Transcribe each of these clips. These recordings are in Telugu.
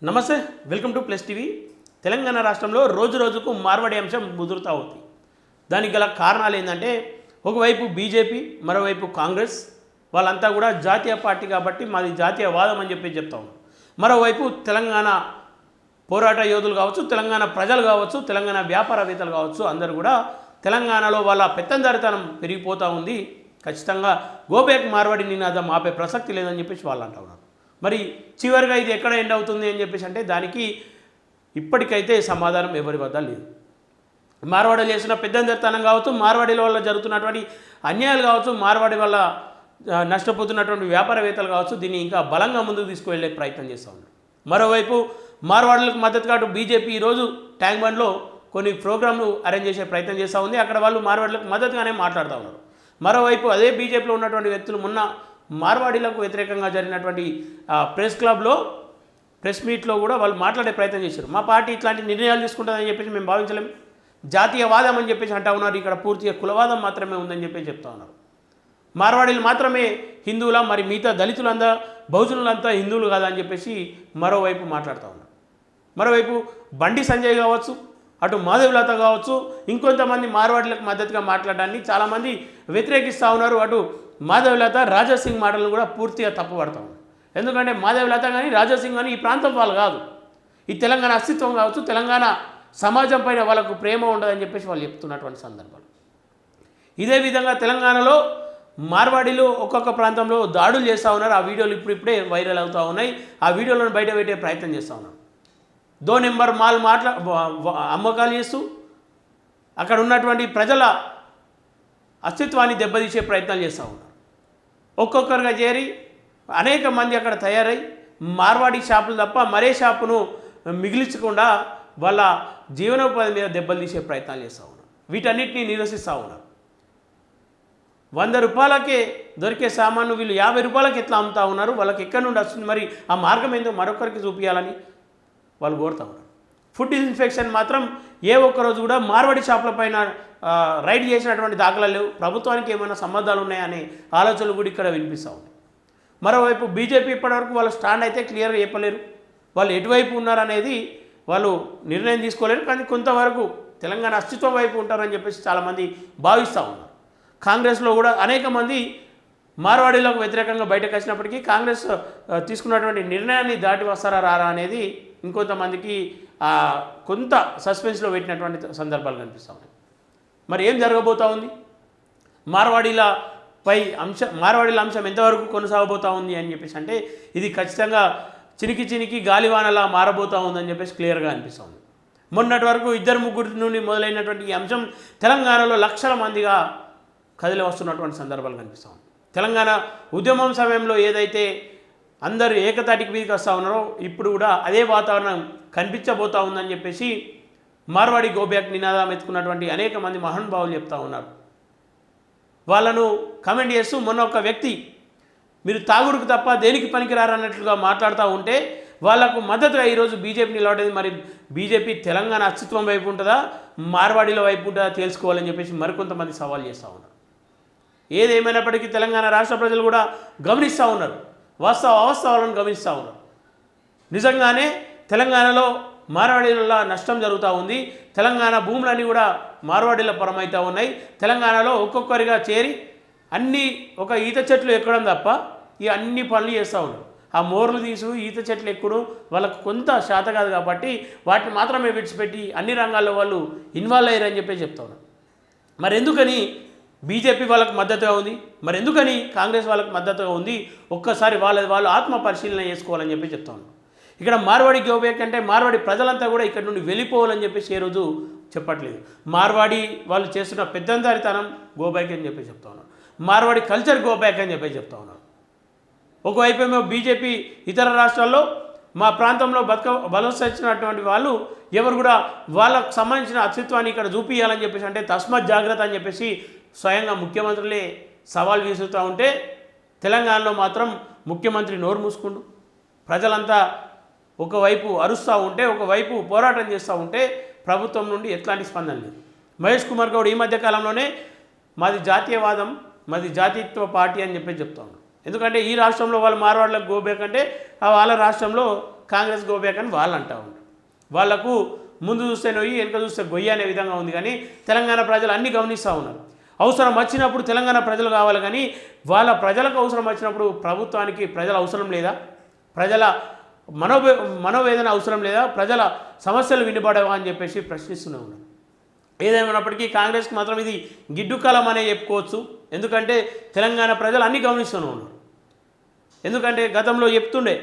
నమస్తే, welcome to plus TV. Telangana రాష్ట్రంలో రోజు రోజుకు మార్వాడి అంశం ముదురుతూ అవుతుంది. దానికి గల కారణాలు ఏంటంటే, ఒకవైపు బీజేపీ, మరోవైపు కాంగ్రెస్, వాళ్ళంతా కూడా జాతీయ పార్టీ కాబట్టి మాది జాతీయవాదం అని చెప్పి చెప్తా ఉన్నారు. మరోవైపు తెలంగాణ పోరాట యోధులు కావచ్చు, తెలంగాణ ప్రజలు కావచ్చు, తెలంగాణ వ్యాపారవేత్తలు కావచ్చు, అందరూ కూడా తెలంగాణలో వాళ్ళ పెత్తందారితనం పెరిగిపోతూ ఉంది, ఖచ్చితంగా గోబ్యాక్ మార్వాడి నినాదం ఆపే ప్రసక్తి లేదని చెప్పేసి వాళ్ళు అంటూ ఉన్నారు. మరి చివరిగా ఇది ఎక్కడ ఎండ్ అవుతుంది అని చెప్పేసి అంటే, దానికి ఇప్పటికైతే సమాధానం ఎవరి వద్ద లేదు. మార్వాడీలు చేసిన పెద్దందరితనం కావచ్చు, మార్వాడీల వల్ల జరుగుతున్నటువంటి అన్యాయాలు కావచ్చు, మార్వాడి వల్ల నష్టపోతున్నటువంటి వ్యాపారవేత్తలు కావచ్చు, దీన్ని ఇంకా బలంగా ముందుకు తీసుకువెళ్ళే ప్రయత్నం చేస్తూ ఉన్నారు. మరోవైపు మార్వాడీలకు మద్దతుగా అటు బీజేపీ ఈరోజు ట్యాంక్ బండ్లో కొన్ని ప్రోగ్రాంలు అరేంజ్ చేసే ప్రయత్నం చేస్తూ ఉంది. అక్కడ వాళ్ళు మార్వాడీలకు మద్దతుగానే మాట్లాడుతూ ఉన్నారు. మరోవైపు అదే బీజేపీలో ఉన్నటువంటి వ్యక్తులు మొన్న మార్వాడీలకు వ్యతిరేకంగా జరిగినటువంటి ప్రెస్ క్లబ్లో ప్రెస్ మీట్లో కూడా వాళ్ళు మాట్లాడే ప్రయత్నం చేశారు. మా పార్టీ ఇట్లాంటి నిర్ణయాలు తీసుకుంటుందని చెప్పేసి మేము భావించలేము, జాతీయవాదం అని చెప్పేసి అంటా ఉన్నారు, ఇక్కడ పూర్తిగా కులవాదం మాత్రమే ఉందని చెప్పేసి చెప్తా ఉన్నారు. మార్వాడీలు మాత్రమే హిందువులా, మరి మిగతా దళితులంతా బహుజనులంతా హిందువులు కాదా అని చెప్పేసి మరోవైపు మాట్లాడుతూ ఉన్నారు. మరోవైపు బండి సంజయ్ కావచ్చు, అటు మాధవిలత కావచ్చు, ఇంకొంతమంది మార్వాడీలకు మద్దతుగా మాట్లాడడాన్ని చాలామంది వ్యతిరేకిస్తూ ఉన్నారు. అటు మాధవిలత రాజాసింగ్ మాటలను కూడా పూర్తిగా తప్పుపడతా ఉన్నారు. ఎందుకంటే మాధవిలత కానీ రాజాసింగ్ కానీ ఈ ప్రాంతం వాళ్ళు కాదు, ఈ తెలంగాణ అస్తిత్వం కావచ్చు, తెలంగాణ సమాజం పైన వాళ్ళకు ప్రేమ ఉండదని చెప్పేసి వాళ్ళు చెప్తున్నటువంటి సందర్భాలు. ఇదే విధంగా తెలంగాణలో మార్వాడీలు ఒక్కొక్క ప్రాంతంలో దాడులు చేస్తూ ఉన్నారు. ఆ వీడియోలు ఇప్పుడిప్పుడే వైరల్ అవుతూ ఉన్నాయి. ఆ వీడియోలను బయట పెట్టే ప్రయత్నం చేస్తూ ఉన్నారు. 2 నెంబర్ మాల్ అమ్మకాలు చేస్తూ అక్కడ ఉన్నటువంటి ప్రజల అస్తిత్వాన్ని దెబ్బతీసే ప్రయత్నాలు చేస్తూ ఉన్నారు. ఒక్కొక్కరుగా చేరి అనేక మంది అక్కడ తయారై మార్వాడి షాపులు తప్ప మరే షాపును మిగిలించకుండా వాళ్ళ జీవనోపాధి మీద దెబ్బలు తీసే ప్రయత్నాలు చేస్తూ ఉన్నారు. వీటన్నిటిని నిరసిస్తూ ఉన్నారు. 100 రూపాయలకే దొరికే సామాను వీళ్ళు 50 రూపాయలకి ఎట్లా అమ్ముతూ ఉన్నారు, వాళ్ళకి ఎక్కడి నుండి వస్తుంది, మరి ఆ మార్గం ఏందో మరొకరికి చూపించాలని వాళ్ళు కోరుతూ ఉన్నారు. ఫుడ్ ఇన్ఫెక్షన్ మాత్రం ఏ ఒక్కరోజు కూడా మార్వాడి షాపుల పైన రైడ్ చేసినటువంటి దాఖలాలు లేవు. ప్రభుత్వానికి ఏమైనా సంబంధాలు ఉన్నాయనే ఆలోచనలు కూడా ఇక్కడ వినిపిస్తూ ఉన్నాయి. మరోవైపు బీజేపీ ఇప్పటివరకు వాళ్ళ స్టాండ్ అయితే క్లియర్గా చెప్పలేరు, వాళ్ళు ఎటువైపు ఉన్నారనేది వాళ్ళు నిర్ణయం తీసుకోలేరు. కానీ కొంతవరకు తెలంగాణ అస్తిత్వం వైపు ఉంటారని చెప్పేసి చాలామంది భావిస్తూ ఉన్నారు. కాంగ్రెస్లో కూడా అనేక మంది మార్వాడీలకు వ్యతిరేకంగా బయటకు వచ్చినప్పటికీ కాంగ్రెస్ తీసుకున్నటువంటి నిర్ణయాన్ని దాటి వస్తారా రారా అనేది ఇంకొంతమందికి కొంత సస్పెన్స్లో పెట్టినటువంటి సందర్భాలు కనిపిస్తూ ఉన్నాయి. మరి ఏం జరగబోతూ ఉంది, మార్వాడీల అంశం ఎంతవరకు కొనసాగబోతూ ఉంది అని చెప్పేసి అంటే, ఇది ఖచ్చితంగా చినికి గాలివానలా మారబోతూ ఉందని చెప్పేసి క్లియర్గా అనిపిస్తుంది. మొన్నటి వరకు 2-3 నుండి మొదలైనటువంటి ఈ అంశం తెలంగాణలో లక్షల మందిగా కదిలి వస్తున్నటువంటి సందర్భాలు కనిపిస్తూ ఉంది. తెలంగాణ ఉద్యమం సమయంలో ఏదైతే అందరూ ఏకతాటికి మీదకి వస్తూ ఉన్నారో, ఇప్పుడు కూడా అదే వాతావరణం కనిపించబోతూ ఉందని చెప్పేసి మార్వాడి గోబ్యాక్ నినాదం ఎత్తుకున్నటువంటి అనేక మంది మహానుభావులు చెప్తూ ఉన్నారు. వాళ్ళను కమెంట్ చేస్తూ మొన్న ఒక వ్యక్తి మీరు తాగుడుకు తప్ప దేనికి పనికిరారన్నట్లుగా మాట్లాడుతూ ఉంటే వాళ్లకు మద్దతుగా ఈరోజు బీజేపీ నిలబడేది. మరి బీజేపీ తెలంగాణ అస్తిత్వం వైపు ఉంటుందా, మార్వాడీల వైపు ఉంటుందా తెలుసుకోవాలని చెప్పేసి మరికొంతమంది సవాల్ చేస్తూ ఉన్నారు. ఏదేమైనప్పటికీ తెలంగాణ రాష్ట్ర ప్రజలు కూడా గమనిస్తూ ఉన్నారు, వాస్తవాలను గమనిస్తూ ఉన్నారు. నిజంగానే తెలంగాణలో మార్వాడీల నష్టం జరుగుతూ ఉంది. తెలంగాణ భూములన్నీ కూడా మార్వాడీల పరమవుతూ ఉన్నాయి. తెలంగాణలో ఒక్కొక్కరిగా చేరి అన్నీ ఒక ఈత చెట్లు ఎక్కడం తప్ప ఈ అన్ని పనులు చేస్తూ ఉన్నారు. ఆ మోర్లు తీసు ఈత చెట్లు ఎక్కడం వాళ్ళకు కొంత శాత కాదు కాబట్టి వాటిని మాత్రమే విడిచిపెట్టి అన్ని రంగాల్లో వాళ్ళు ఇన్వాల్వ్ అయ్యారని చెప్పి చెప్తా ఉన్నారు. మరి ఎందుకని బీజేపీ వాళ్ళకు మద్దతుగా ఉంది, మరి ఎందుకని కాంగ్రెస్ వాళ్ళకు మద్దతుగా ఉంది, ఒక్కసారి వాళ్ళు ఆత్మ పరిశీలన చేసుకోవాలని చెప్పి చెప్తా ఉన్నారు. ఇక్కడ మార్వాడి గోబ్యాక్ అంటే మార్వాడి ప్రజలంతా కూడా ఇక్కడ నుండి వెళ్ళిపోవాలని చెప్పేసి ఏ రోజు చెప్పట్లేదు. మార్వాడి వాళ్ళు చేస్తున్న పెద్దందారితనం గోబ్యాక్ అని చెప్పి చెప్తా ఉన్నారు. మార్వాడి కల్చర్ గోబ్యాక్ అని చెప్పి చెప్తా ఉన్నారు. ఒకవైపు ఏమో బీజేపీ ఇతర రాష్ట్రాల్లో మా ప్రాంతంలో బలొచ్చినటువంటి వాళ్ళు ఎవరు కూడా వాళ్ళకు సంబంధించిన అస్తిత్వాన్ని ఇక్కడ చూపించాలని చెప్పేసి అంటే తస్మత్ జాగ్రత్త అని చెప్పేసి స్వయంగా ముఖ్యమంత్రులే సవాల్ విసురుతూ ఉంటే, తెలంగాణలో మాత్రం ముఖ్యమంత్రి నోరు మూసుకుంటూ ప్రజలంతా ఒకవైపు అరుస్తూ ఉంటే, ఒకవైపు పోరాటం చేస్తూ ఉంటే ప్రభుత్వం నుండి ఎట్లాంటి స్పందన లేదు. మహేష్ కుమార్ గౌడ్ ఈ మధ్యకాలంలోనే మాది జాతీయవాదం, మాది జాతీయత్వ పార్టీ అని చెప్పి చెప్తా ఉన్నాడు. ఎందుకంటే ఈ రాష్ట్రంలో వాళ్ళు మార్వాడీలకు గోబ్యాక్ అంటే వాళ్ళ రాష్ట్రంలో కాంగ్రెస్ గోబ్యాక్ అని వాళ్ళు అంటూ ఉంటారు. వాళ్లకు ముందు చూస్తే నొయ్యి వెనుక చూస్తే గొయ్యి అనే విధంగా ఉంది. కానీ తెలంగాణ ప్రజలు అన్నీ గమనిస్తూ ఉన్నారు. అవసరం వచ్చినప్పుడు తెలంగాణ ప్రజలు కావాలి, కానీ వాళ్ళ ప్రజలకు అవసరం వచ్చినప్పుడు ప్రభుత్వానికి ప్రజల అవసరం లేదా? ప్రజల మనోవేదన అవసరం లేదా? ప్రజల సమస్యలు వినబడవా అని చెప్పేసి ప్రశ్నిస్తూనే ఉన్నారు. ఏదేమైనప్పటికీ కాంగ్రెస్కి మాత్రం ఇది గిడ్డు కాలం అనే చెప్పుకోవచ్చు. ఎందుకంటే తెలంగాణ ప్రజలు అన్నీ గమనిస్తూనే ఉన్నారు. ఎందుకంటే గతంలో చెప్తుండే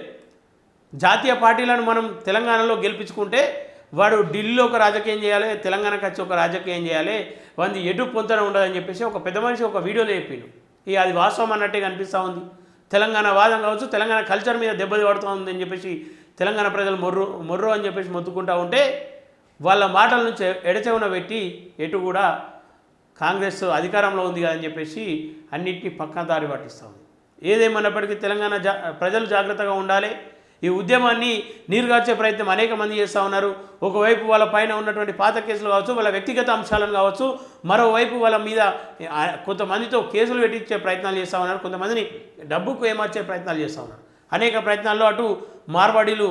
జాతీయ పార్టీలను మనం తెలంగాణలో గెలిపించుకుంటే వాడు ఢిల్లీలో ఒక రాజకీయం చేయాలి, తెలంగాణకు వచ్చి ఒక రాజకీయం చేయాలి, వాడిని ఎటు పొంతన ఉండదని చెప్పేసి ఒక పెద్ద మనిషి ఒక వీడియోలో చెప్పిండు. ఇక అది వాస్తవం అన్నట్టే కనిపిస్తూ ఉంది. తెలంగాణ వాదం కావచ్చు, తెలంగాణ కల్చర్ మీద దెబ్బతి పడుతూ ఉంది అని చెప్పేసి తెలంగాణ ప్రజలు మొర్రు అని చెప్పేసి మొత్తుకుంటూ ఉంటే వాళ్ళ మాటల నుంచి ఎడచెవున పెట్టి ఎటు కూడా కాంగ్రెస్ అధికారంలో ఉంది కదని చెప్పేసి అన్నింటినీ పక్కన దారి పట్టిస్తూ ఉంది. ఏదేమన్నప్పటికీ తెలంగాణ ప్రజలు జాగ్రత్తగా ఉండాలి. ఈ ఉద్యమాన్ని నీరుగార్చే ప్రయత్నం అనేక మంది చేస్తూ ఉన్నారు. ఒకవైపు వాళ్ళ పైన ఉన్నటువంటి పాత కేసులు కావచ్చు, వాళ్ళ వ్యక్తిగత అంశాలను కావచ్చు, మరోవైపు వాళ్ళ మీద కొంతమందితో కేసులు పెట్టించే ప్రయత్నాలు చేస్తూ ఉన్నారు. కొంతమందిని డబ్బుకు ఏమార్చే ప్రయత్నాలు చేస్తూ ఉన్నారు. అనేక ప్రయత్నాల్లో అటు మార్వాడీలు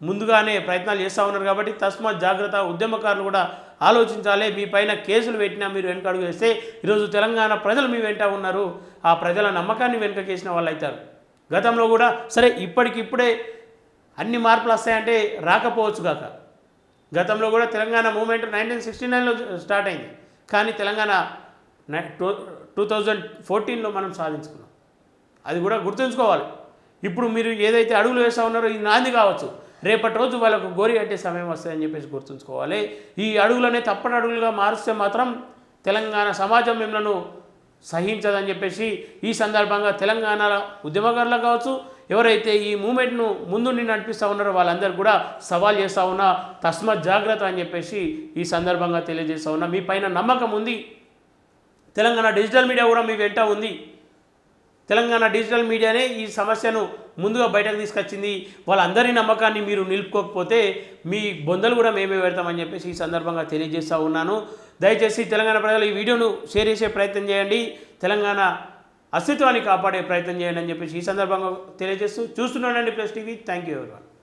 ముందుగానే ప్రయత్నాలు చేస్తూ ఉన్నారు. కాబట్టి తస్మాత్ జాగ్రత్త. ఉద్యమకారులు కూడా ఆలోచించాలి. మీ పైన కేసులు పెట్టినా మీరు వెనకడుగు వేస్తే ఈరోజు తెలంగాణ ప్రజలు మీ వెంట ఉన్నారు. ఆ ప్రజల నమ్మకాన్ని వెనుకకేసిన వాళ్ళు అవుతారు. గతంలో కూడా సరే ఇప్పటికిప్పుడే అన్ని మార్పులు వస్తాయంటే రాకపోవచ్చు కాక, గతంలో కూడా తెలంగాణ మూమెంట్ 1969లో స్టార్ట్ అయింది. కానీ తెలంగాణ 2014లో మనం సాధించుకున్నాం. అది కూడా గుర్తుంచుకోవాలి. ఇప్పుడు మీరు ఏదైతే అడుగులు వేస్తూ ఉన్నారో ఇది నాంది కావచ్చు, రేపటి రోజు వాళ్ళకు గోరి కట్టే సమయం వస్తుందని చెప్పేసి గుర్తుంచుకోవాలి. ఈ అడుగులనే తప్పని అడుగులుగా మారుస్తే మాత్రం తెలంగాణ సమాజం మిమ్మల్ని సహించదని చెప్పేసి ఈ సందర్భంగా తెలంగాణ ఉద్యమకారులకు కావచ్చు, ఎవరైతే ఈ మూమెంట్ను ముందుండి నడిపిస్తూ ఉన్నారో వాళ్ళందరూ కూడా సవాల్ చేస్తూ ఉన్నా తస్మాత్ జాగ్రత్త అని చెప్పేసి ఈ సందర్భంగా తెలియజేస్తూ ఉన్నా. మీ పైన నమ్మకం ఉంది. తెలంగాణ డిజిటల్ మీడియా కూడా మీ వెంట ఉంది. తెలంగాణ డిజిటల్ మీడియానే ఈ సమస్యను ముందుగా బయటకు తీసుకొచ్చింది. వాళ్ళందరి నమ్మకాన్ని మీరు నిలుపుకోకపోతే మీ బొందలు కూడా మేమే పెడతామని చెప్పేసి ఈ సందర్భంగా తెలియజేస్తూ ఉన్నాను. దయచేసి తెలంగాణ ప్రజలు ఈ వీడియోను షేర్ చేసే ప్రయత్నం చేయండి. తెలంగాణ అస్తిత్వాన్ని కాపాడే ప్రయత్నం చేయండి అని చెప్పేసి ఈ సందర్భంగా తెలియజేస్తూ చూస్తున్నానండి plus TV. Thank you everyone.